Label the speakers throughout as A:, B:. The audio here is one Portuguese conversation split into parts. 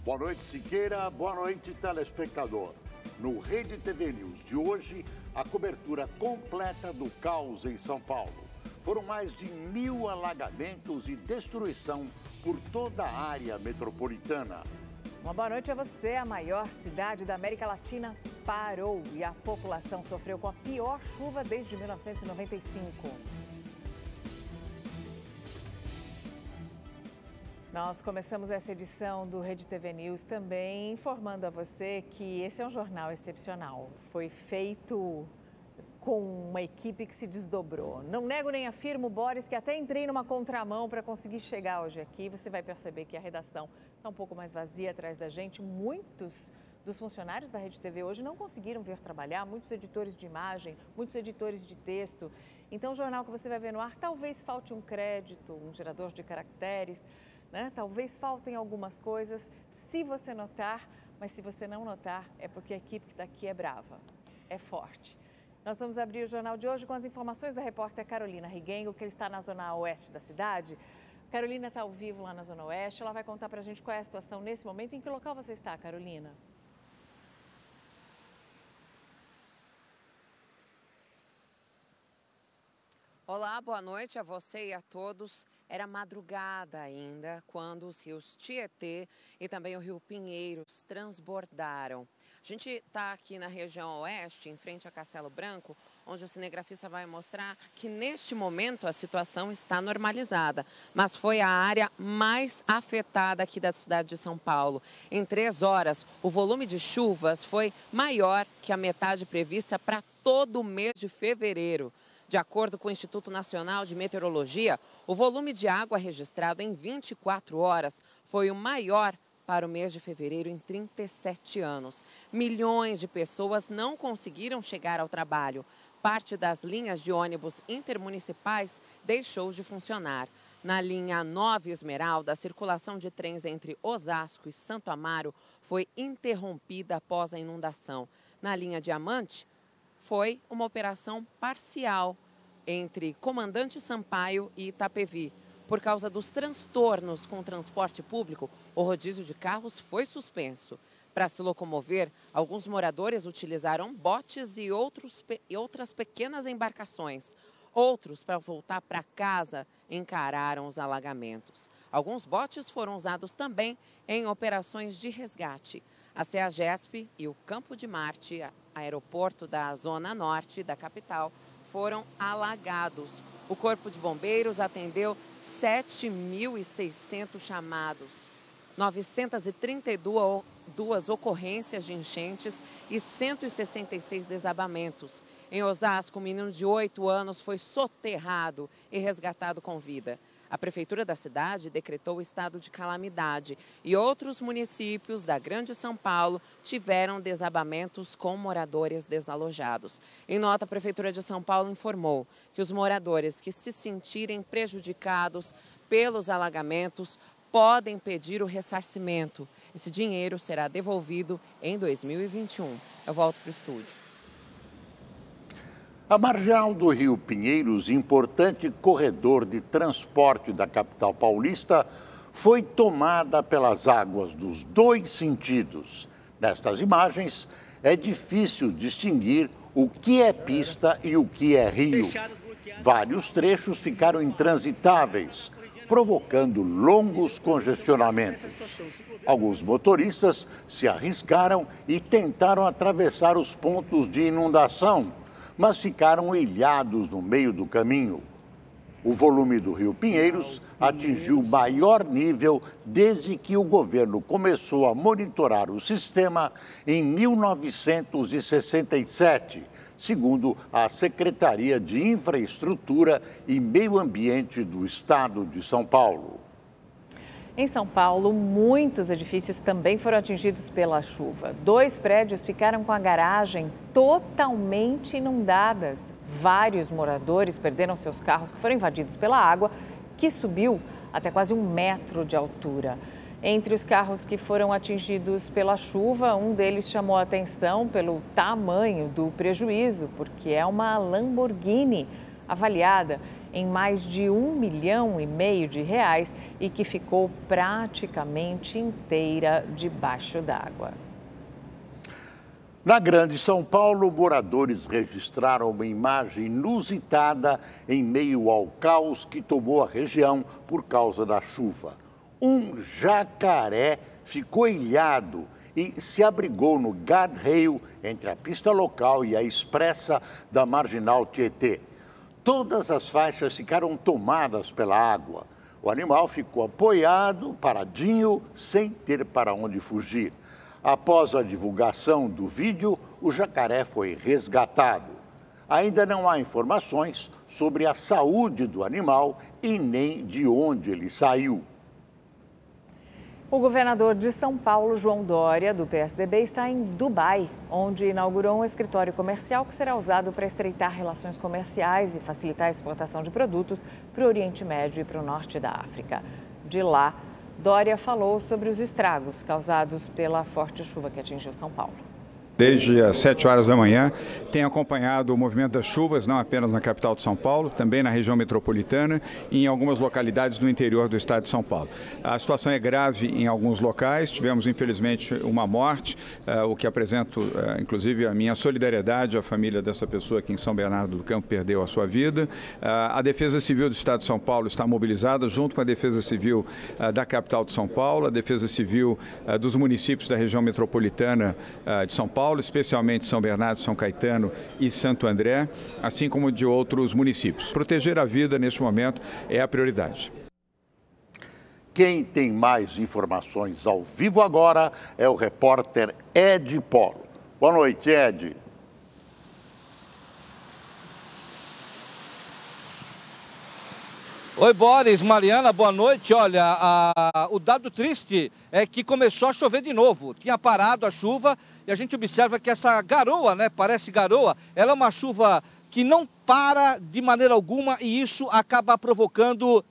A: Boa noite, Siqueira. Boa noite, telespectador. No Rede TV News de hoje, a cobertura completa do caos em São Paulo. Foram mais de 1.000 alagamentos e destruição por toda a área metropolitana.
B: Uma boa noite a você. A maior cidade da América Latina parou e a população sofreu com a pior chuva desde 1995. Nós começamos essa edição do Rede TV News também informando a você que esse é um jornal excepcional. Foi feito com uma equipe que se desdobrou. Não nego nem afirmo, Boris, que até entrei numa contramão para conseguir chegar hoje aqui. Você vai perceber que a redação está um pouco mais vazia atrás da gente. Muitos dos funcionários da Rede TV hoje não conseguiram vir trabalhar, muitos editores de imagem, muitos editores de texto. Então, o jornal que você vai ver no ar, talvez falte um crédito, um gerador de caracteres, né? Talvez faltem algumas coisas, se você notar, mas se você não notar, é porque a equipe que está aqui é brava, é forte. Nós vamos abrir o jornal de hoje com as informações da repórter Carolina Riguengo, que está na zona oeste da cidade. Carolina está ao vivo lá na zona oeste, ela vai contar para a gente qual é a situação nesse momento. Em que local você está, Carolina?
C: Olá, boa noite a você e a todos. Era madrugada ainda quando os rios Tietê e também o rio Pinheiros transbordaram. A gente está aqui na região oeste, em frente a Castelo Branco, onde o cinegrafista vai mostrar que neste momento a situação está normalizada, mas foi a área mais afetada aqui da cidade de São Paulo. Em 3 horas, o volume de chuvas foi maior que a metade prevista para todo o mês de fevereiro. De acordo com o Instituto Nacional de Meteorologia, o volume de água registrado em 24 horas foi o maior para o mês de fevereiro em 37 anos. Milhões de pessoas não conseguiram chegar ao trabalho. Parte das linhas de ônibus intermunicipais deixou de funcionar. Na linha 9 Esmeralda, a circulação de trens entre Osasco e Santo Amaro foi interrompida após a inundação. Na linha Diamante, foi uma operação parcial entre Comandante Sampaio e Itapevi. Por causa dos transtornos com o transporte público, o rodízio de carros foi suspenso. Para se locomover, alguns moradores utilizaram botes e outras pequenas embarcações. Outros, para voltar para casa, encararam os alagamentos. Alguns botes foram usados também em operações de resgate. A CEAGESP e o Campo de Marte, aeroporto da Zona Norte da capital, foram alagados. O Corpo de Bombeiros atendeu 7.600 chamados, 932 ocorrências de enchentes e 166 desabamentos. Em Osasco, um menino de 8 anos foi soterrado e resgatado com vida. A Prefeitura da cidade decretou estado de calamidade e outros municípios da Grande São Paulo tiveram desabamentos com moradores desalojados. Em nota, a Prefeitura de São Paulo informou que os moradores que se sentirem prejudicados pelos alagamentos podem pedir o ressarcimento. Esse dinheiro será devolvido em 2021. Eu volto para o estúdio.
A: A marginal do Rio Pinheiros, importante corredor de transporte da capital paulista, foi tomada pelas águas dos 2 sentidos. Nestas imagens, é difícil distinguir o que é pista e o que é rio. Vários trechos ficaram intransitáveis, provocando longos congestionamentos. Alguns motoristas se arriscaram e tentaram atravessar os pontos de inundação, mas ficaram ilhados no meio do caminho. O volume do Rio Pinheiros atingiu o maior nível desde que o governo começou a monitorar o sistema em 1967, segundo a Secretaria de Infraestrutura e Meio Ambiente do Estado de São Paulo.
B: Em São Paulo, muitos edifícios também foram atingidos pela chuva. 2 prédios ficaram com a garagem totalmente inundadas. Vários moradores perderam seus carros que foram invadidos pela água, que subiu até quase 1 metro de altura. Entre os carros que foram atingidos pela chuva, um deles chamou a atenção pelo tamanho do prejuízo, porque é uma Lamborghini avaliada em mais de R$1,5 milhão e que ficou praticamente inteira debaixo d'água.
A: Na Grande São Paulo, moradores registraram uma imagem inusitada em meio ao caos que tomou a região por causa da chuva. Um jacaré ficou ilhado e se abrigou no guardrail entre a pista local e a expressa da Marginal Tietê. Todas as faixas ficaram tomadas pela água. O animal ficou apoiado, paradinho, sem ter para onde fugir. Após a divulgação do vídeo, o jacaré foi resgatado. Ainda não há informações sobre a saúde do animal e nem de onde ele saiu.
B: O governador de São Paulo, João Dória, do PSDB, está em Dubai, onde inaugurou um escritório comercial que será usado para estreitar relações comerciais e facilitar a exportação de produtos para o Oriente Médio e para o Norte da África. De lá, Dória falou sobre os estragos causados pela forte chuva que atingiu São Paulo.
D: Desde as 7 horas da manhã, tem acompanhado o movimento das chuvas, não apenas na capital de São Paulo, também na região metropolitana e em algumas localidades do interior do estado de São Paulo. A situação é grave em alguns locais, tivemos infelizmente uma morte, o que apresento inclusive a minha solidariedade à família dessa pessoa que em São Bernardo do Campo perdeu a sua vida. A Defesa Civil do estado de São Paulo está mobilizada junto com a Defesa Civil da capital de São Paulo, a Defesa Civil dos municípios da região metropolitana de São Paulo, especialmente São Bernardo, São Caetano e Santo André, assim como de outros municípios. Proteger a vida neste momento é a prioridade.
A: Quem tem mais informações ao vivo agora é o repórter Ed Polo. Boa noite, Ed.
E: Oi, Boris, Mariana, boa noite. Olha, o dado triste é que começou a chover de novo. Tinha parado a chuva e a gente observa que essa garoa, né, parece garoa, ela é uma chuva que não para de maneira alguma e isso acaba provocando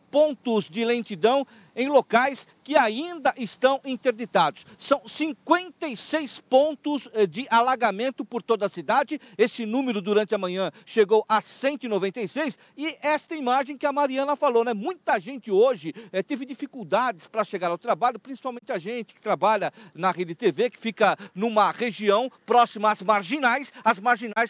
E: pontos de lentidão em locais que ainda estão interditados. São 56 pontos de alagamento por toda a cidade. Esse número durante a manhã chegou a 196 e esta imagem que a Mariana falou, né? Muita gente hoje teve dificuldades para chegar ao trabalho, principalmente a gente que trabalha na Rede TV, que fica numa região próxima às marginais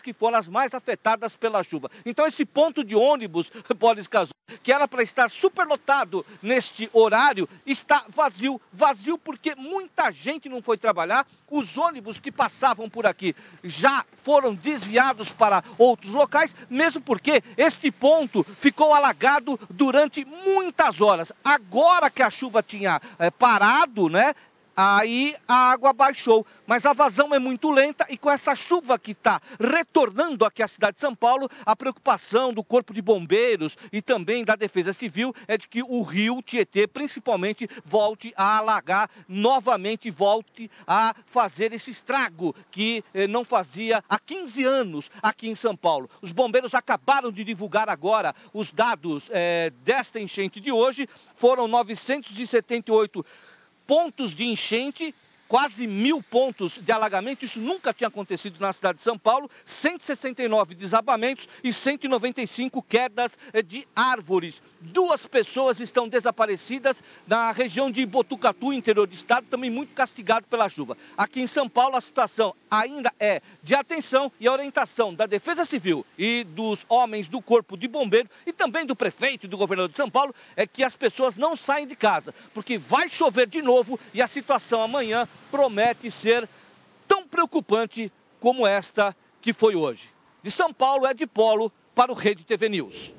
E: que foram as mais afetadas pela chuva. Então esse ponto de ônibus, Boris Casoy, que era para estar superlotado neste horário, está vazio porque muita gente não foi trabalhar. Os ônibus que passavam por aqui já foram desviados para outros locais, mesmo porque este ponto ficou alagado durante muitas horas. Agora que a chuva tinha parado, né? Aí a água baixou, mas a vazão é muito lenta e com essa chuva que está retornando aqui à cidade de São Paulo, a preocupação do Corpo de Bombeiros e também da Defesa Civil é de que o rio Tietê, principalmente, volte a alagar novamente, volte a fazer esse estrago que não fazia há 15 anos aqui em São Paulo. Os bombeiros acabaram de divulgar agora os dados desta enchente de hoje, foram 978 pontos de enchente, quase 1.000 pontos de alagamento, isso nunca tinha acontecido na cidade de São Paulo, 169 desabamentos e 195 quedas de árvores. 2 pessoas estão desaparecidas na região de Botucatu, interior do estado, também muito castigado pela chuva. Aqui em São Paulo a situação ainda é de atenção e a orientação da Defesa Civil e dos homens do Corpo de Bombeiro e também do prefeito e do governador de São Paulo é que as pessoas não saem de casa, porque vai chover de novo e a situação amanhã promete ser tão preocupante como esta que foi hoje. De São Paulo, Ed Polo, para o Rede TV News.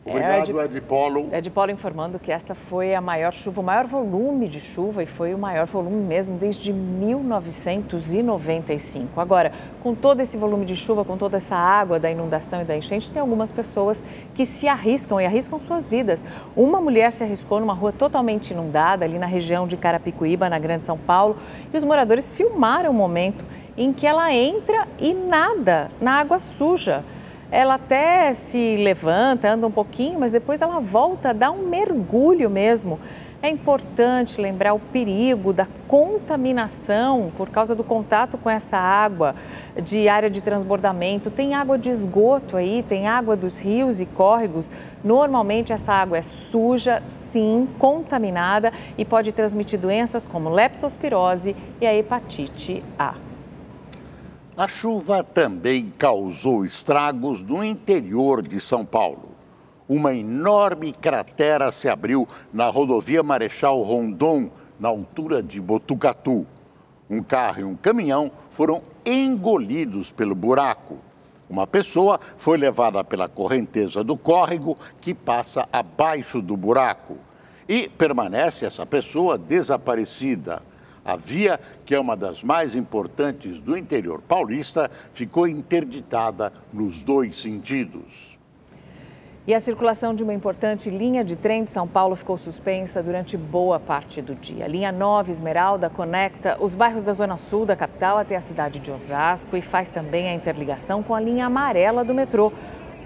A: Obrigado, Ed Polo.
B: Ed Polo informando que esta foi a maior chuva, o maior volume de chuva e foi o maior volume mesmo desde 1995. Agora, com todo esse volume de chuva, com toda essa água da inundação e da enchente, tem algumas pessoas que se arriscam e arriscam suas vidas. Uma mulher se arriscou numa rua totalmente inundada, ali na região de Carapicuíba, na Grande São Paulo, e os moradores filmaram o momento em que ela entra e nada na água suja. Ela até se levanta, anda um pouquinho, mas depois ela volta a dar um mergulho mesmo. É importante lembrar o perigo da contaminação por causa do contato com essa água de área de transbordamento. Tem água de esgoto aí, tem água dos rios e córregos. Normalmente essa água é suja, sim, contaminada e pode transmitir doenças como leptospirose e a hepatite A.
A: A chuva também causou estragos no interior de São Paulo. Uma enorme cratera se abriu na rodovia Marechal Rondon, na altura de Botucatu. Um carro e um caminhão foram engolidos pelo buraco. Uma pessoa foi levada pela correnteza do córrego que passa abaixo do buraco. E permanece essa pessoa desaparecida. A via, que é uma das mais importantes do interior paulista, ficou interditada nos 2 sentidos.
B: E a circulação de uma importante linha de trem de São Paulo ficou suspensa durante boa parte do dia. A linha 9 Esmeralda conecta os bairros da Zona Sul da capital até a cidade de Osasco e faz também a interligação com a linha amarela do metrô.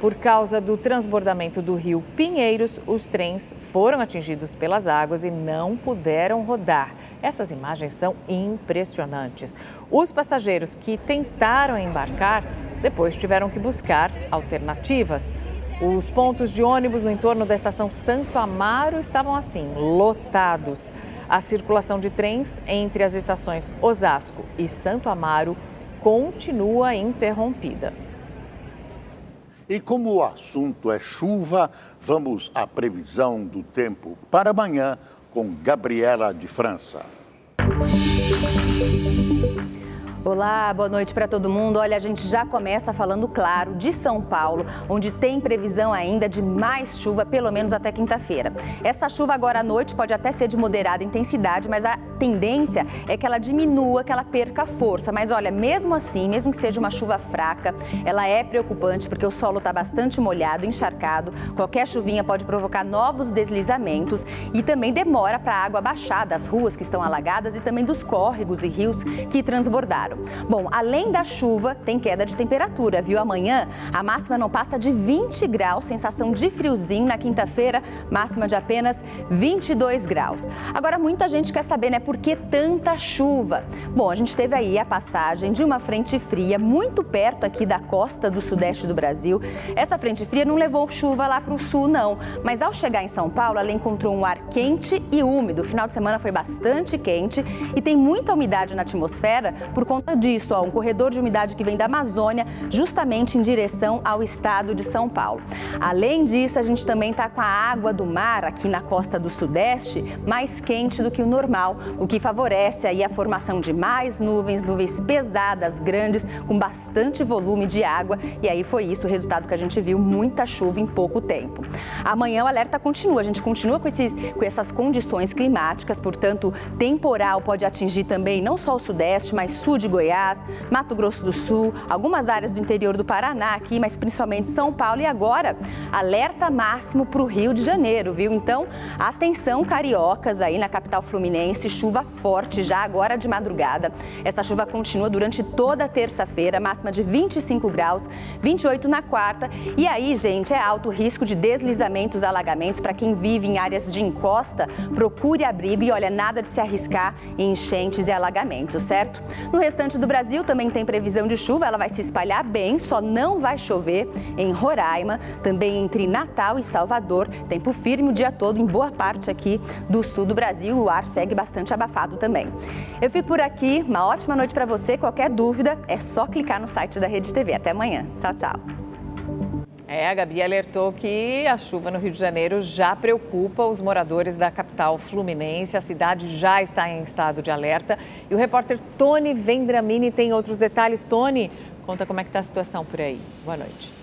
B: Por causa do transbordamento do rio Pinheiros, os trens foram atingidos pelas águas e não puderam rodar. Essas imagens são impressionantes. Os passageiros que tentaram embarcar depois tiveram que buscar alternativas. Os pontos de ônibus no entorno da estação Santo Amaro estavam assim, lotados. A circulação de trens entre as estações Osasco e Santo Amaro continua interrompida.
A: E como o assunto é chuva, vamos à previsão do tempo para amanhã com Gabriela de França.
F: Olá, boa noite para todo mundo. Olha, a gente já começa falando, claro, de São Paulo, onde tem previsão ainda de mais chuva, pelo menos até quinta-feira. Essa chuva agora à noite pode até ser de moderada intensidade, mas a tendência é que ela diminua, que ela perca força. Mas olha, mesmo assim, mesmo que seja uma chuva fraca, ela é preocupante porque o solo está bastante molhado, encharcado. Qualquer chuvinha pode provocar novos deslizamentos e também demora para a água baixar das ruas que estão alagadas e também dos córregos e rios que transbordaram. Bom, além da chuva, tem queda de temperatura, viu? Amanhã a máxima não passa de 20 graus, sensação de friozinho. Na quinta-feira, máxima de apenas 22 graus. Agora, muita gente quer saber, né, por que tanta chuva? Bom, a gente teve aí a passagem de uma frente fria muito perto aqui da costa do sudeste do Brasil. Essa frente fria não levou chuva lá para o sul, não. Mas ao chegar em São Paulo, ela encontrou um ar quente e úmido. O final de semana foi bastante quente e tem muita umidade na atmosfera por conta disso, um corredor de umidade que vem da Amazônia, justamente em direção ao estado de São Paulo. Além disso, a gente também está com a água do mar aqui na costa do sudeste mais quente do que o normal, o que favorece aí a formação de mais nuvens pesadas, grandes, com bastante volume de água. E aí foi isso o resultado que a gente viu, muita chuva em pouco tempo. Amanhã o alerta continua, a gente continua com essas condições climáticas, portanto, temporal pode atingir também não só o sudeste, mas sul de Goiás, Mato Grosso do Sul, algumas áreas do interior do Paraná aqui, mas principalmente São Paulo. E agora, alerta máximo para o Rio de Janeiro, viu? Então, atenção cariocas aí na capital fluminense, chuva forte já agora de madrugada. Essa chuva continua durante toda a terça-feira, máxima de 25 graus, 28 na quarta. E aí, gente, é alto risco de deslizamentos, alagamentos. Para quem vive em áreas de encosta, procure abrigo e olha, nada de se arriscar em enchentes e alagamentos, certo? No restante do Brasil também tem previsão de chuva, ela vai se espalhar bem, só não vai chover em Roraima, também entre Natal e Salvador. Tempo firme o dia todo em boa parte aqui do sul do Brasil, o ar segue bastante abafado também. Eu fico por aqui, uma ótima noite para você. Qualquer dúvida é só clicar no site da Rede TV. Até amanhã. Tchau, tchau.
B: A Gabi alertou que a chuva no Rio de Janeiro já preocupa os moradores da capital fluminense. A cidade já está em estado de alerta. E o repórter Tony Vendramini tem outros detalhes. Tony, conta como é que está a situação por aí. Boa noite.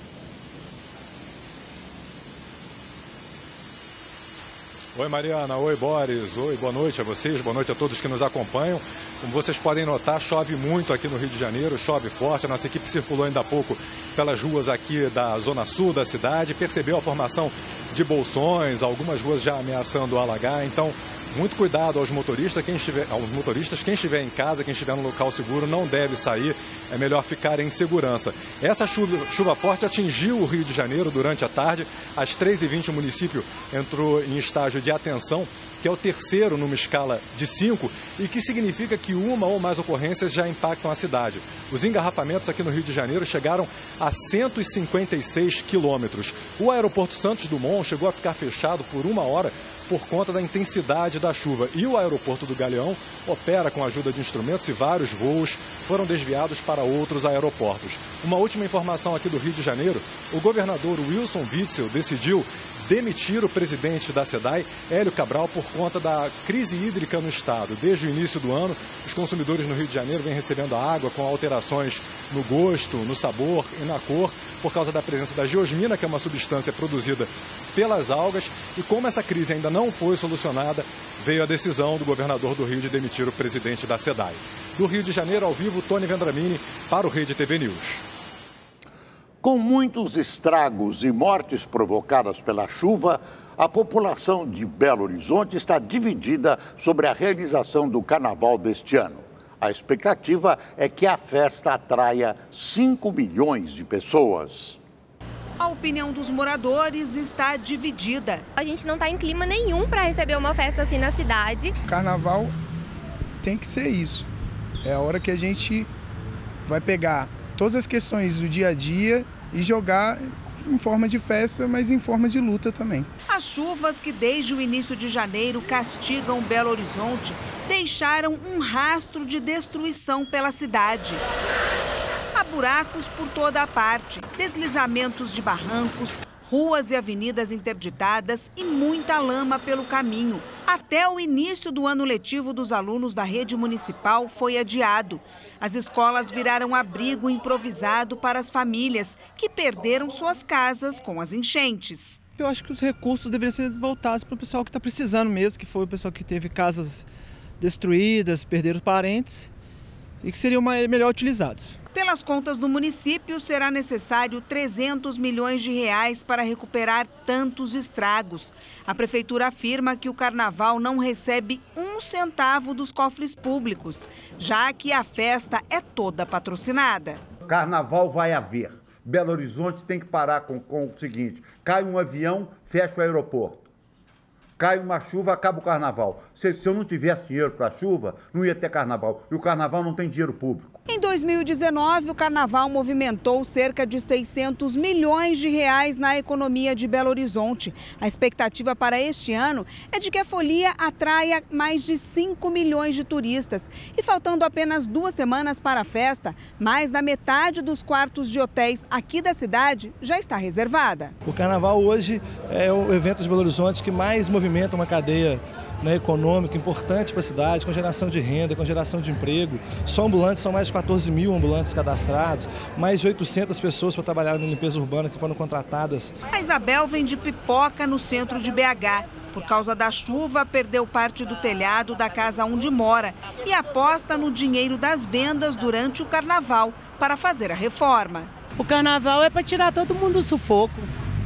G: Oi Mariana, oi Boris, oi, boa noite a vocês, boa noite a todos que nos acompanham. Como vocês podem notar, chove muito aqui no Rio de Janeiro, chove forte. A nossa equipe circulou ainda há pouco pelas ruas aqui da zona sul da cidade, percebeu a formação de bolsões, algumas ruas já ameaçando alagar. Então, muito cuidado aos motoristas, quem estiver em casa, quem estiver no local seguro, não deve sair, é melhor ficar em segurança. Essa chuva forte atingiu o Rio de Janeiro durante a tarde. Às 3h20 o município entrou em estágio de atenção, que é o terceiro numa escala de 5 e que significa que uma ou mais ocorrências já impactam a cidade. Os engarrafamentos aqui no Rio de Janeiro chegaram a 156 quilômetros. O aeroporto Santos Dumont chegou a ficar fechado por 1 hora por conta da intensidade da chuva. E o aeroporto do Galeão opera com a ajuda de instrumentos e vários voos foram desviados para outros aeroportos. Uma última informação aqui do Rio de Janeiro, o governador Wilson Witzel decidiu demitir o presidente da SEDAI, Hélio Cabral, por conta da crise hídrica no estado. Desde o início do ano, os consumidores no Rio de Janeiro vêm recebendo a água com alterações no gosto, no sabor e na cor, por causa da presença da geosmina, que é uma substância produzida pelas algas. E como essa crise ainda não foi solucionada, veio a decisão do governador do Rio de demitir o presidente da SEDAI. Do Rio de Janeiro, ao vivo, Tony Vendramini, para o Rede TV News.
A: Com muitos estragos e mortes provocadas pela chuva, a população de Belo Horizonte está dividida sobre a realização do carnaval deste ano. A expectativa é que a festa atraia 5 milhões de pessoas.
H: A opinião dos moradores está dividida.
I: A gente não está em clima nenhum para receber uma festa assim na cidade.
J: Carnaval tem que ser isso. É a hora que a gente vai pegar todas as questões do dia a dia e jogar em forma de festa, mas em forma de luta também.
H: As chuvas que desde o início de janeiro castigam Belo Horizonte deixaram um rastro de destruição pela cidade. Há buracos por toda a parte, deslizamentos de barrancos, ruas e avenidas interditadas e muita lama pelo caminho. Até o início do ano letivo dos alunos da rede municipal foi adiado. As escolas viraram abrigo improvisado para as famílias que perderam suas casas com as enchentes.
K: Eu acho que os recursos deveriam ser voltados para o pessoal que está precisando mesmo, que foi o pessoal que teve casas destruídas, perderam parentes e que seriam melhor utilizados.
H: Pelas contas do município, será necessário 300 milhões de reais para recuperar tantos estragos. A prefeitura afirma que o carnaval não recebe 1 centavo dos cofres públicos, já que a festa é toda patrocinada.
L: Carnaval vai haver. Belo Horizonte tem que parar com o seguinte: cai um avião, fecha o aeroporto. Cai uma chuva, acaba o carnaval. Se eu não tivesse dinheiro para a chuva, não ia ter carnaval. E o carnaval não tem dinheiro público.
H: Em 2019, o carnaval movimentou cerca de 600 milhões de reais na economia de Belo Horizonte. A expectativa para este ano é de que a folia atraia mais de 5 milhões de turistas. E faltando apenas 2 semanas para a festa, mais da metade dos quartos de hotéis aqui da cidade já está reservada.
K: O carnaval hoje é o evento de Belo Horizonte que mais movimenta uma cadeia econômica importante para a cidade, com geração de renda, com geração de emprego. Só ambulantes, são mais de 14 mil ambulantes cadastrados, mais de 800 pessoas para trabalhar na limpeza urbana que foram contratadas.
H: A Isabel vende pipoca no centro de BH. Por causa da chuva, perdeu parte do telhado da casa onde mora e aposta no dinheiro das vendas durante o carnaval para fazer a reforma.
M: O carnaval é para tirar todo mundo do sufoco,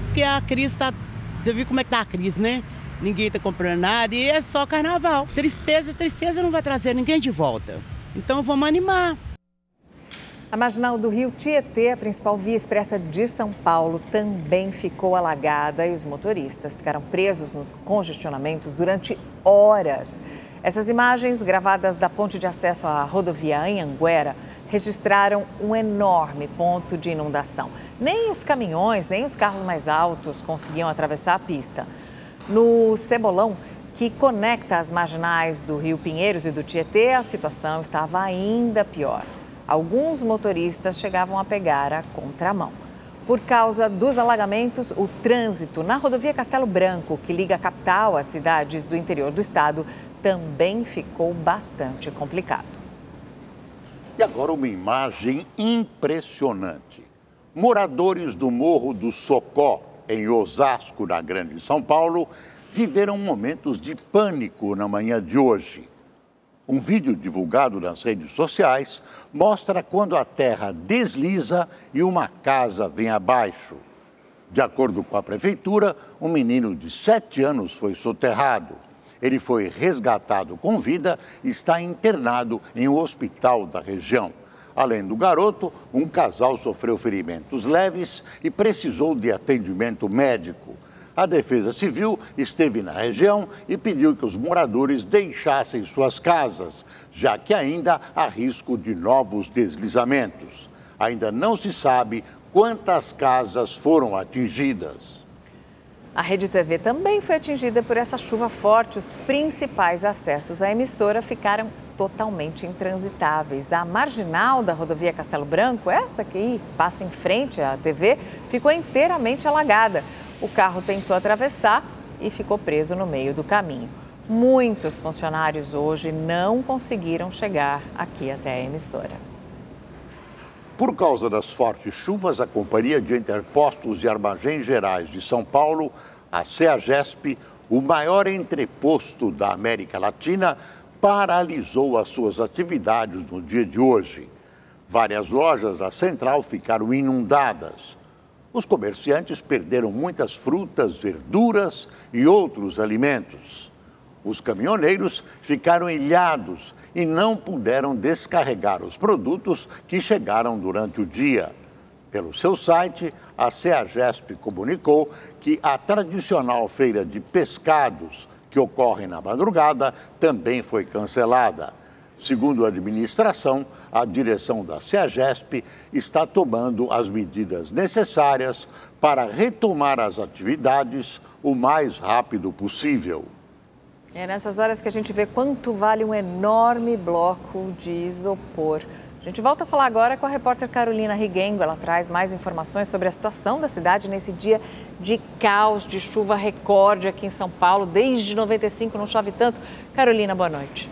M: porque a crise está... Você viu como é que está a crise, né? Ninguém está comprando nada e é só carnaval. Tristeza não vai trazer ninguém de volta. Então vamos animar.
B: A marginal do Rio Tietê, a principal via expressa de São Paulo, também ficou alagada e os motoristas ficaram presos nos congestionamentos durante horas. Essas imagens, gravadas da ponte de acesso à rodovia Anhanguera, registraram um enorme ponto de inundação. Nem os caminhões, nem os carros mais altos conseguiam atravessar a pista. No Cebolão, que conecta as marginais do Rio Pinheiros e do Tietê, a situação estava ainda pior. Alguns motoristas chegavam a pegar a contramão. Por causa dos alagamentos, o trânsito na rodovia Castelo Branco, que liga a capital às cidades do interior do estado, também ficou bastante complicado.
A: E agora uma imagem impressionante. Moradores do Morro do Socó, em Osasco, na Grande São Paulo, viveram momentos de pânico na manhã de hoje. Um vídeo divulgado nas redes sociais mostra quando a terra desliza e uma casa vem abaixo. De acordo com a prefeitura, um menino de 7 anos foi soterrado. Ele foi resgatado com vida e está internado em um hospital da região. Além do garoto, um casal sofreu ferimentos leves e precisou de atendimento médico. A Defesa Civil esteve na região e pediu que os moradores deixassem suas casas, já que ainda há risco de novos deslizamentos. Ainda não se sabe quantas casas foram atingidas.
B: A Rede TV também foi atingida por essa chuva forte. Os principais acessos à emissora ficaram totalmente intransitáveis. A marginal da rodovia Castelo Branco, essa que passa em frente à TV, ficou inteiramente alagada. O carro tentou atravessar e ficou preso no meio do caminho. Muitos funcionários hoje não conseguiram chegar aqui até a emissora.
A: Por causa das fortes chuvas, a Companhia de Interpostos e Armazéns Gerais de São Paulo, a CEAGESP, o maior entreposto da América Latina, paralisou as suas atividades no dia de hoje. Várias lojas da central ficaram inundadas. Os comerciantes perderam muitas frutas, verduras e outros alimentos. Os caminhoneiros ficaram ilhados e não puderam descarregar os produtos que chegaram durante o dia. Pelo seu site, a CEAGESP comunicou que a tradicional feira de pescados, que ocorre na madrugada, também foi cancelada. Segundo a administração, a direção da CEAGESP está tomando as medidas necessárias para retomar as atividades o mais rápido possível.
B: É nessas horas que a gente vê quanto vale um enorme bloco de isopor. A gente volta a falar agora com a repórter Carolina Riguengo. Ela traz mais informações sobre a situação da cidade nesse dia de caos, de chuva recorde aqui em São Paulo. Desde 95 não chove tanto. Carolina, boa noite.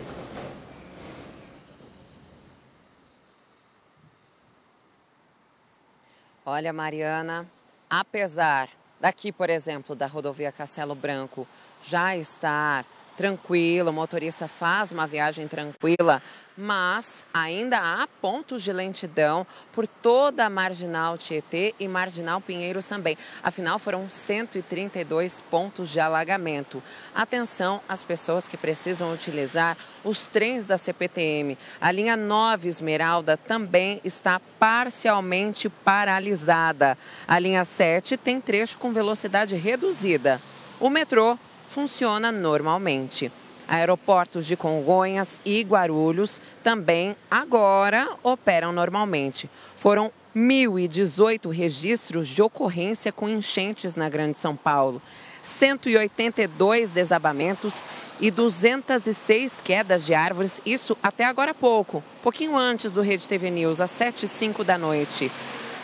C: Olha, Mariana, apesar daqui, por exemplo, da rodovia Castelo Branco já estar tranquilo, o motorista faz uma viagem tranquila, mas ainda há pontos de lentidão por toda a Marginal Tietê e Marginal Pinheiros também. Afinal, foram 132 pontos de alagamento. Atenção às pessoas que precisam utilizar os trens da CPTM. A linha 9 Esmeralda também está parcialmente paralisada. A linha 7 tem trecho com velocidade reduzida. O metrô funciona normalmente. Aeroportos de Congonhas e Guarulhos também agora operam normalmente. Foram 1.018 registros de ocorrência com enchentes na Grande São Paulo, 182 desabamentos e 206 quedas de árvores, isso até agora há pouco, pouquinho antes do Rede TV News, às 7h05 da noite.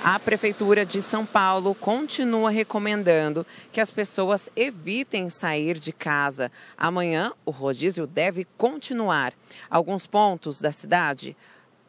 C: A Prefeitura de São Paulo continua recomendando que as pessoas evitem sair de casa. Amanhã, o rodízio deve continuar. Alguns pontos da cidade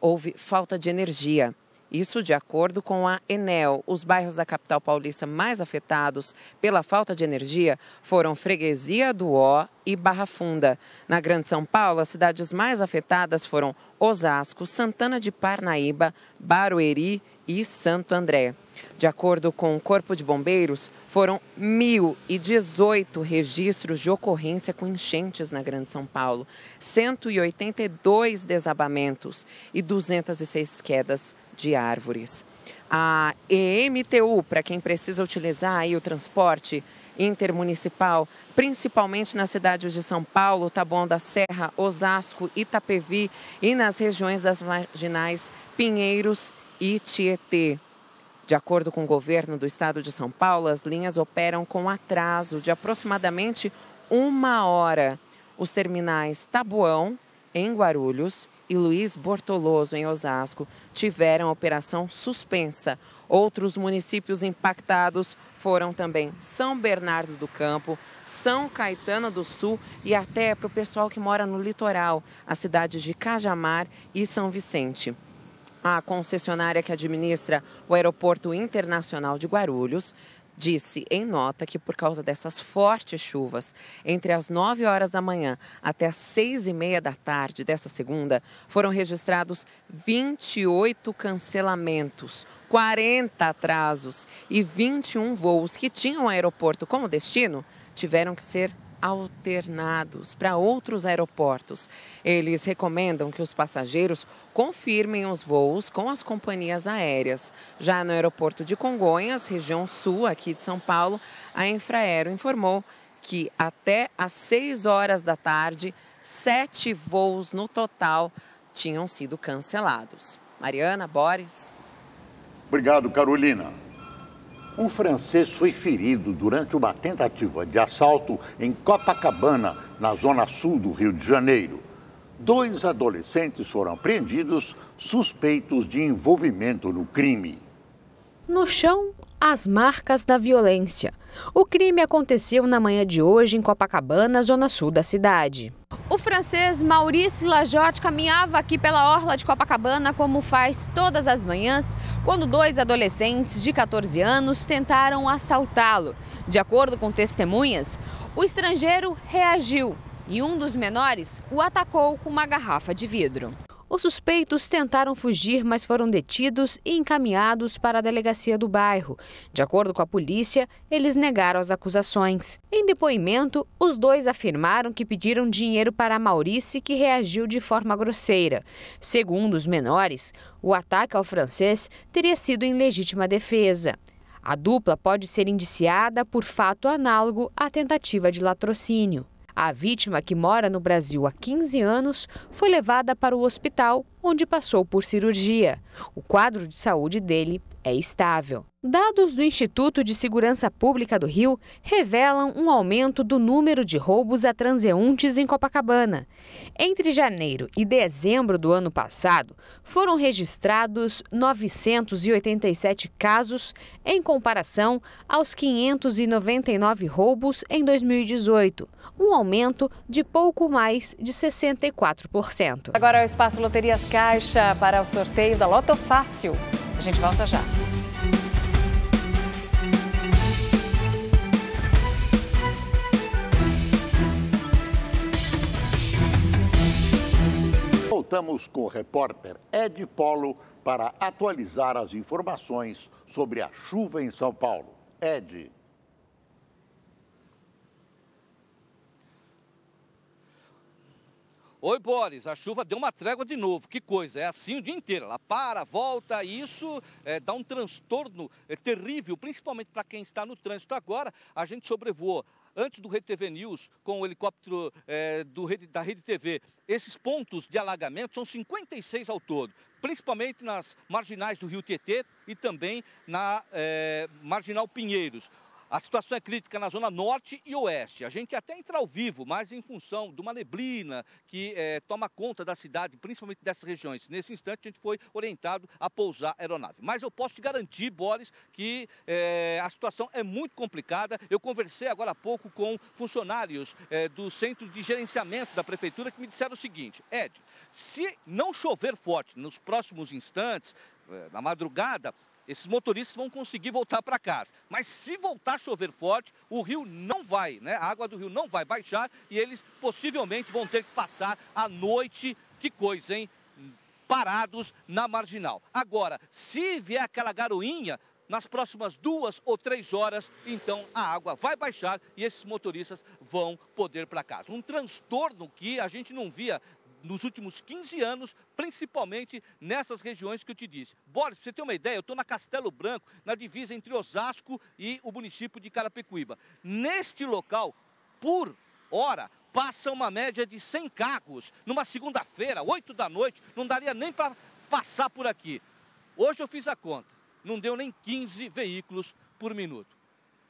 C: houve falta de energia. Isso de acordo com a Enel. Os bairros da capital paulista mais afetados pela falta de energia foram Freguesia do Ó e Barra Funda. Na Grande São Paulo, as cidades mais afetadas foram Osasco, Santana de Parnaíba, Barueri e Santo André. De acordo com o Corpo de Bombeiros, foram 1.018 registros de ocorrência com enchentes na Grande São Paulo, 182 desabamentos e 206 quedas de árvores. A EMTU, para quem precisa utilizar aí o transporte intermunicipal, principalmente nas cidades de São Paulo, Taboão da Serra, Osasco, Itapevi e nas regiões das marginais Pinheiros e Tietê. De acordo com o governo do estado de São Paulo, as linhas operam com atraso de aproximadamente 1 hora. Os terminais Taboão, em Guarulhos, e Luiz Bortoloso, em Osasco, tiveram operação suspensa. Outros municípios impactados foram também São Bernardo do Campo, São Caetano do Sul e até para o pessoal que mora no litoral, as cidades de Cajamar e São Vicente. A concessionária que administra o Aeroporto Internacional de Guarulhos disse em nota que por causa dessas fortes chuvas, entre as 9 horas da manhã até as 6h30 da tarde dessa segunda, foram registrados 28 cancelamentos, 40 atrasos e 21 voos que tinham o aeroporto como destino tiveram que ser alternados para outros aeroportos. Eles recomendam que os passageiros confirmem os voos com as companhias aéreas. Já no aeroporto de Congonhas, região sul aqui de São Paulo, a Infraero informou que até às 6 horas da tarde, 7 voos no total tinham sido cancelados. Mariana, Boris.
A: Obrigado, Carolina. Um francês foi ferido durante uma tentativa de assalto em Copacabana, na zona sul do Rio de Janeiro. 2 adolescentes foram apreendidos, suspeitos de envolvimento no crime.
N: No chão, as marcas da violência. O crime aconteceu na manhã de hoje em Copacabana, zona sul da cidade. O francês Maurice Lajotte caminhava aqui pela orla de Copacabana como faz todas as manhãs, quando 2 adolescentes de 14 anos tentaram assaltá-lo. De acordo com testemunhas, o estrangeiro reagiu e um dos menores o atacou com uma garrafa de vidro. Os suspeitos tentaram fugir, mas foram detidos e encaminhados para a delegacia do bairro. De acordo com a polícia, eles negaram as acusações. Em depoimento, os 2 afirmaram que pediram dinheiro para Maurice, que reagiu de forma grosseira. Segundo os menores, o ataque ao francês teria sido em legítima defesa. A dupla pode ser indiciada por fato análogo à tentativa de latrocínio. A vítima, que mora no Brasil há 15 anos, foi levada para o hospital, onde passou por cirurgia. O quadro de saúde dele é estável. Dados do Instituto de Segurança Pública do Rio revelam um aumento do número de roubos a transeuntes em Copacabana. Entre janeiro e dezembro do ano passado, foram registrados 987 casos, em comparação aos 599 roubos em 2018, um aumento de pouco mais de 64%.
B: Agora é o Espaço Loterias Caixa para o sorteio da Loto Fácil. A gente volta já.
A: Voltamos com o repórter Ed Polo para atualizar as informações sobre a chuva em São Paulo. Ed.
E: Oi, Boris, a chuva deu uma trégua de novo, que coisa, é assim o dia inteiro, ela para, volta, e isso dá um transtorno terrível, principalmente para quem está no trânsito. Agora, a gente sobrevoou, antes do Rede TV News, com o helicóptero da Rede TV, esses pontos de alagamento são 56 ao todo, principalmente nas marginais do Rio Tietê e também na Marginal Pinheiros. A situação é crítica na zona norte e oeste. A gente até entra ao vivo, mas em função de uma neblina que toma conta da cidade, principalmente dessas regiões. Nesse instante, a gente foi orientado a pousar a aeronave. Mas eu posso te garantir, Boris, que a situação é muito complicada. Eu conversei agora há pouco com funcionários do Centro de Gerenciamento da Prefeitura que me disseram o seguinte: Ed, se não chover forte nos próximos instantes, na madrugada, esses motoristas vão conseguir voltar para casa. Mas se voltar a chover forte, o rio não vai, né? A água do rio não vai baixar e eles possivelmente vão ter que passar a noite, que coisa, hein? Parados na marginal. Agora, se vier aquela garoinha, nas próximas 2 ou 3 horas, então a água vai baixar e esses motoristas vão poder ir para casa. Um transtorno que a gente não via nos últimos 15 anos, principalmente nessas regiões que eu te disse. Boris, pra você ter uma ideia, eu estou na Castelo Branco, na divisa entre Osasco e o município de Carapicuíba. Neste local, por hora, passa uma média de 100 carros. Numa segunda-feira, 8 da noite, não daria nem para passar por aqui. Hoje eu fiz a conta, não deu nem 15 veículos por minuto.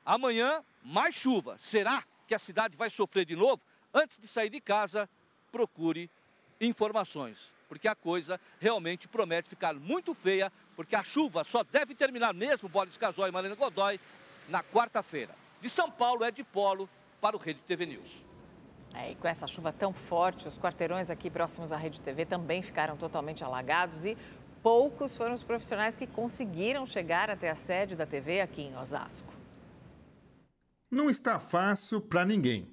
E: Amanhã, mais chuva. Será que a cidade vai sofrer de novo? Antes de sair de casa, procure informações, porque a coisa realmente promete ficar muito feia, porque a chuva só deve terminar mesmo, Boris Casoy e Marina Godoy, na quarta-feira. De São Paulo, Ed Polo, para o Rede TV News.
B: E com essa chuva tão forte, os quarteirões aqui próximos à Rede TV também ficaram totalmente alagados e poucos foram os profissionais que conseguiram chegar até a sede da TV aqui em Osasco.
O: Não está fácil para ninguém.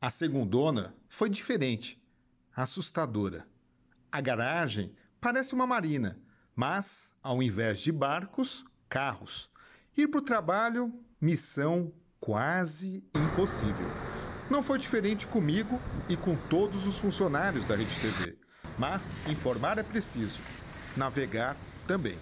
O: A segundona foi diferente. Assustadora. A garagem parece uma marina, mas, ao invés de barcos, carros. Ir para o trabalho, missão quase impossível. Não foi diferente comigo e com todos os funcionários da Rede TV. Mas informar é preciso, navegar também.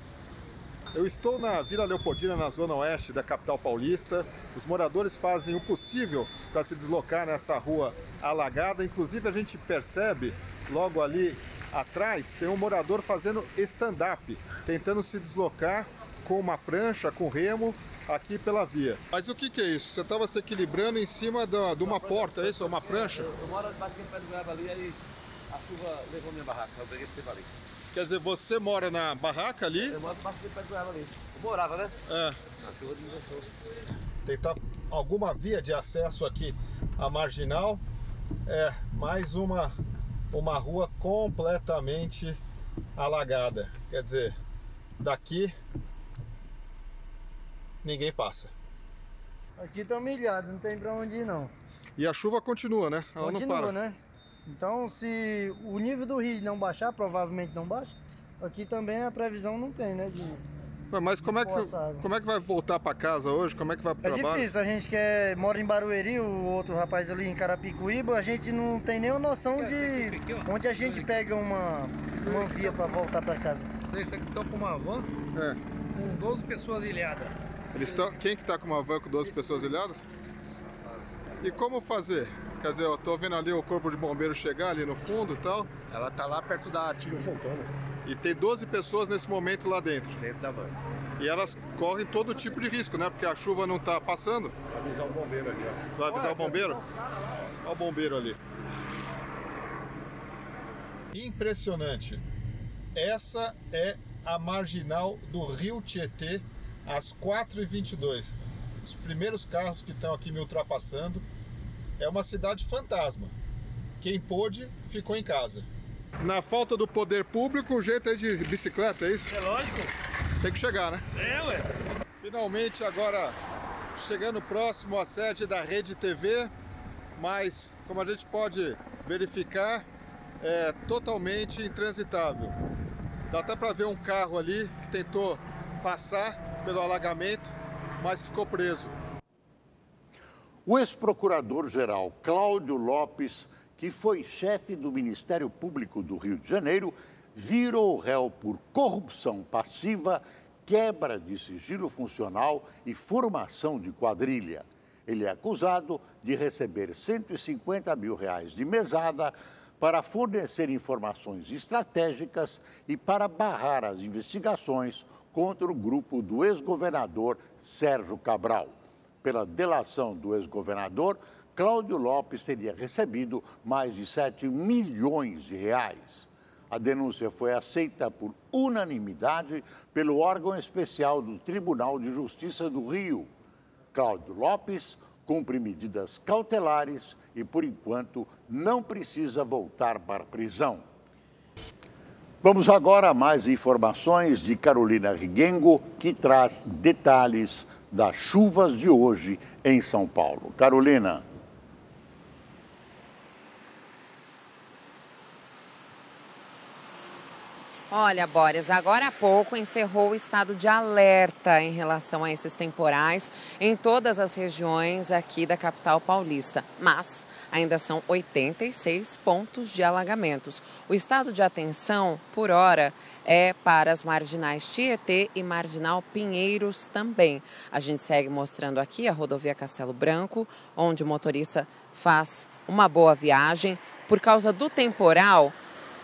O: Eu estou na Vila Leopoldina, na zona oeste da capital paulista. Os moradores fazem o possível para se deslocar nessa rua alagada. Inclusive, a gente percebe logo ali atrás, tem um morador fazendo stand-up, tentando se deslocar com uma prancha, com remo, aqui pela via. Mas o que é isso? Você estava se equilibrando em cima de uma porta, é isso? Uma prancha?
E: Eu moro basicamente perto do Goiaba ali, aí a chuva levou minha barraca, eu peguei pro ali.
O: Quer dizer, você mora na barraca ali?
E: Eu moro basicamente perto do Goiaba ali. Eu morava, né?
O: É.
E: A chuva me deixou.
O: Tentar alguma via de acesso aqui à Marginal. É, mais uma rua completamente alagada. Quer dizer, daqui ninguém passa.
P: Aqui tá humilhado, não tem pra onde ir não.
O: E a chuva continua, né? Ela
P: continua,
O: não para.
P: Né? Então, se o nível do rio não baixar, provavelmente não baixa, aqui também a previsão não tem, né?
O: Mas como é que vai voltar para casa hoje? Como é que vai pro trabalho?
P: É difícil, a gente mora em Barueri, o outro rapaz ali em Carapicuíba, a gente não tem nenhuma noção de onde a gente pega uma via para voltar para casa.
Q: Eles estão com uma van com 12 pessoas ilhadas.
O: Quem que tá com uma van com 12 pessoas ilhadas? E como fazer? Quer dizer, eu tô vendo ali o corpo de bombeiro chegar ali no fundo e tal.
R: Ela tá lá perto da Tio Fontana.
O: E tem 12 pessoas nesse momento lá dentro.
R: Dentro da van.
O: E elas correm todo tipo de risco, né? Porque a chuva não tá passando.
R: Vai avisar o bombeiro ali, ó.
O: Você vai avisar o bombeiro? Olha o bombeiro ali. Impressionante. Essa é a marginal do Rio Tietê, às 4h22. Os primeiros carros que estão aqui me ultrapassando. É uma cidade fantasma. Quem pôde, ficou em casa. Na falta do poder público, o jeito é de bicicleta, é isso?
Q: É lógico.
O: Tem que chegar, né?
Q: É, ué.
O: Finalmente, agora, chegando próximo à sede da Rede TV, mas, como a gente pode verificar, é totalmente intransitável. Dá até para ver um carro ali que tentou passar pelo alagamento, mas ficou preso.
A: O ex-procurador-geral Cláudio Lopes, que foi chefe do Ministério Público do Rio de Janeiro, virou réu por corrupção passiva, quebra de sigilo funcional e formação de quadrilha. Ele é acusado de receber R$150 mil de mesada para fornecer informações estratégicas e para barrar as investigações contra o grupo do ex-governador Sérgio Cabral. Pela delação do ex-governador, Cláudio Lopes teria recebido mais de R$7 milhões. A denúncia foi aceita por unanimidade pelo órgão especial do Tribunal de Justiça do Rio. Cláudio Lopes cumpre medidas cautelares e, por enquanto, não precisa voltar para a prisão. Vamos agora a mais informações de Carolina Riguengo, que traz detalhes das chuvas de hoje em São Paulo. Carolina.
C: Olha, Boris, agora há pouco encerrou o estado de alerta em relação a esses temporais em todas as regiões aqui da capital paulista, mas ainda são 86 pontos de alagamentos. O estado de atenção, por hora, é para as marginais Tietê e Marginal Pinheiros também. A gente segue mostrando aqui a rodovia Castelo Branco, onde o motorista faz uma boa viagem. Por causa do temporal,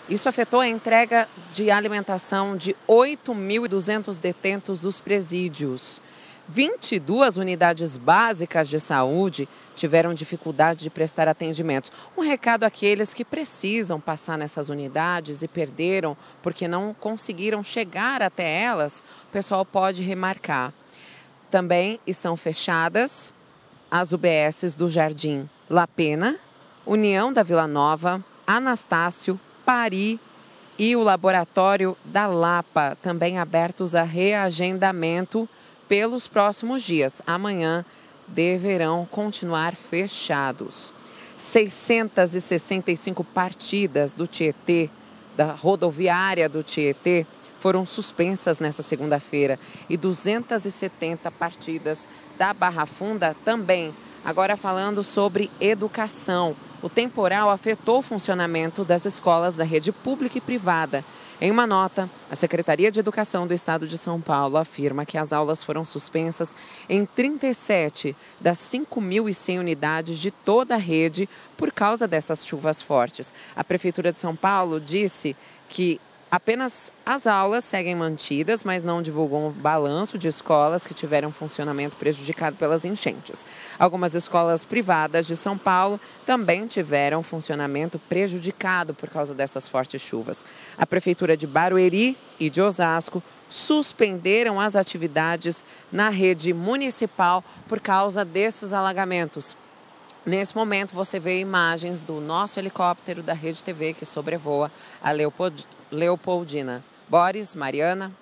C: isso afetou a entrega de alimentação de 8.200 detentos dos presídios. 22 unidades básicas de saúde tiveram dificuldade de prestar atendimentos. Um recado àqueles que precisam passar nessas unidades e perderam porque não conseguiram chegar até elas, o pessoal pode remarcar. Também estão fechadas as UBSs do Jardim La Pena, União da Vila Nova, Anastácio, Pari e o Laboratório da Lapa, também abertos a reagendamento pelos próximos dias. Amanhã deverão continuar fechados. 665 partidas do Tietê, da rodoviária do Tietê, foram suspensas nesta segunda-feira e 270 partidas da Barra Funda também. Agora falando sobre educação. O temporal afetou o funcionamento das escolas da rede pública e privada. Em uma nota, a Secretaria de Educação do Estado de São Paulo afirma que as aulas foram suspensas em 37 das 5.100 unidades de toda a rede por causa dessas chuvas fortes. A Prefeitura de São Paulo disse que apenas as aulas seguem mantidas, mas não divulgam o balanço de escolas que tiveram funcionamento prejudicado pelas enchentes. Algumas escolas privadas de São Paulo também tiveram funcionamento prejudicado por causa dessas fortes chuvas. A Prefeitura de Barueri e de Osasco suspenderam as atividades na rede municipal por causa desses alagamentos. Nesse momento, você vê imagens do nosso helicóptero da Rede TV que sobrevoa a Leopoldina. Boris, Mariana.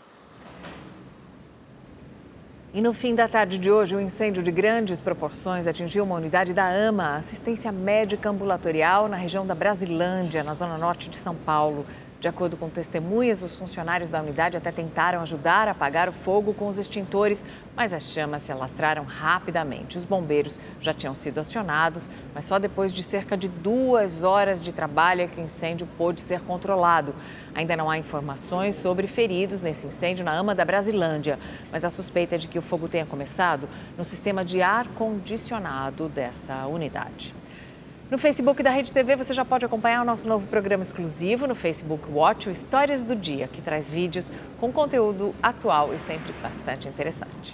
B: E no fim da tarde de hoje, um incêndio de grandes proporções atingiu uma unidade da AMA, Assistência Médica Ambulatorial, na região da Brasilândia, na zona norte de São Paulo. De acordo com testemunhas, os funcionários da unidade até tentaram ajudar a apagar o fogo com os extintores, mas as chamas se alastraram rapidamente. Os bombeiros já tinham sido acionados, mas só depois de cerca de 2 horas de trabalho é que o incêndio pôde ser controlado. Ainda não há informações sobre feridos nesse incêndio na AMA da Brasilândia, mas a suspeita é de que o fogo tenha começado no sistema de ar-condicionado dessa unidade. No Facebook da Rede TV, você já pode acompanhar o nosso novo programa exclusivo no Facebook Watch, o Histórias do Dia, que traz vídeos com conteúdo atual e sempre bastante interessante.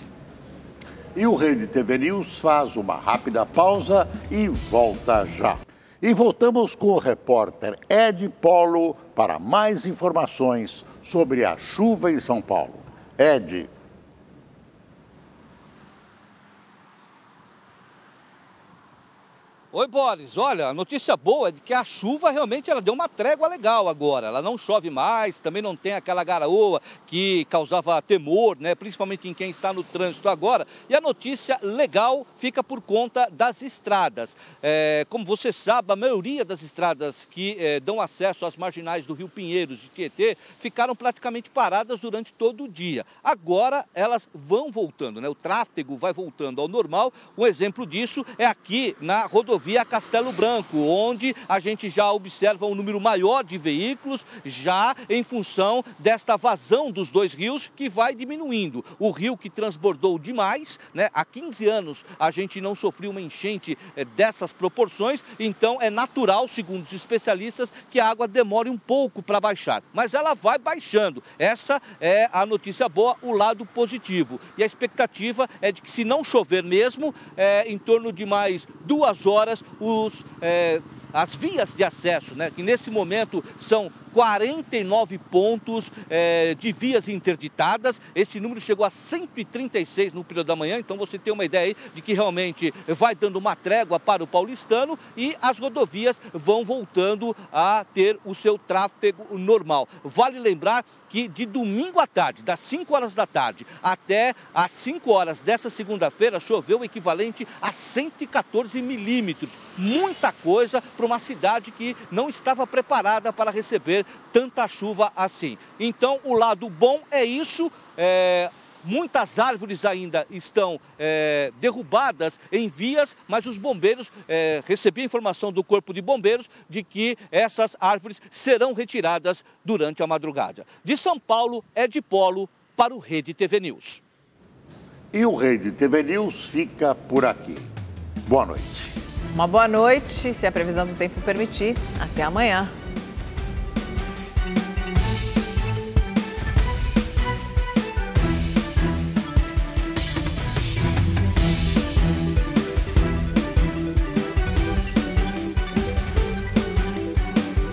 A: E o Rede TV News faz uma rápida pausa e volta já. E voltamos com o repórter Ed Polo para mais informações sobre a chuva em São Paulo. Ed.
E: Oi, Boris. Olha, a notícia boa é de que a chuva realmente ela deu uma trégua legal agora. Ela não chove mais, também não tem aquela garoa que causava temor, né? Principalmente em quem está no trânsito agora. E a notícia legal fica por conta das estradas. Como você sabe, a maioria das estradas que dão acesso às marginais do Rio Pinheiros e Tietê ficaram praticamente paradas durante todo o dia. Agora elas vão voltando, né? O tráfego vai voltando ao normal. Um exemplo disso é aqui na rodovia Castelo Branco, onde a gente já observa um número maior de veículos, já em função desta vazão dos dois rios que vai diminuindo. O rio que transbordou demais, né? Há 15 anos a gente não sofreu uma enchente dessas proporções, então é natural, segundo os especialistas, que a água demore um pouco para baixar. Mas ela vai baixando. Essa é a notícia boa, o lado positivo. E a expectativa é de que, se não chover mesmo, em torno de mais 2 horas, as vias de acesso, né, que nesse momento são 49 pontos de vias interditadas. Esse número chegou a 136 no período da manhã, então você tem uma ideia aí de que realmente vai dando uma trégua para o paulistano e as rodovias vão voltando a ter o seu tráfego normal. Vale lembrar que de domingo à tarde, das 5 horas da tarde até às 5 horas dessa segunda-feira, choveu o equivalente a 114 milímetros. Muita coisa para uma cidade que não estava preparada para receber tanta chuva assim. Então, o lado bom é isso. Muitas árvores ainda estão derrubadas em vias, mas os bombeiros, recebi a informação do Corpo de Bombeiros de que essas árvores serão retiradas durante a madrugada. De São Paulo, Ed Polo para o Rede TV News.
A: E o Rede TV News fica por aqui. Boa noite.
B: Uma boa noite, se a previsão do tempo permitir. Até amanhã.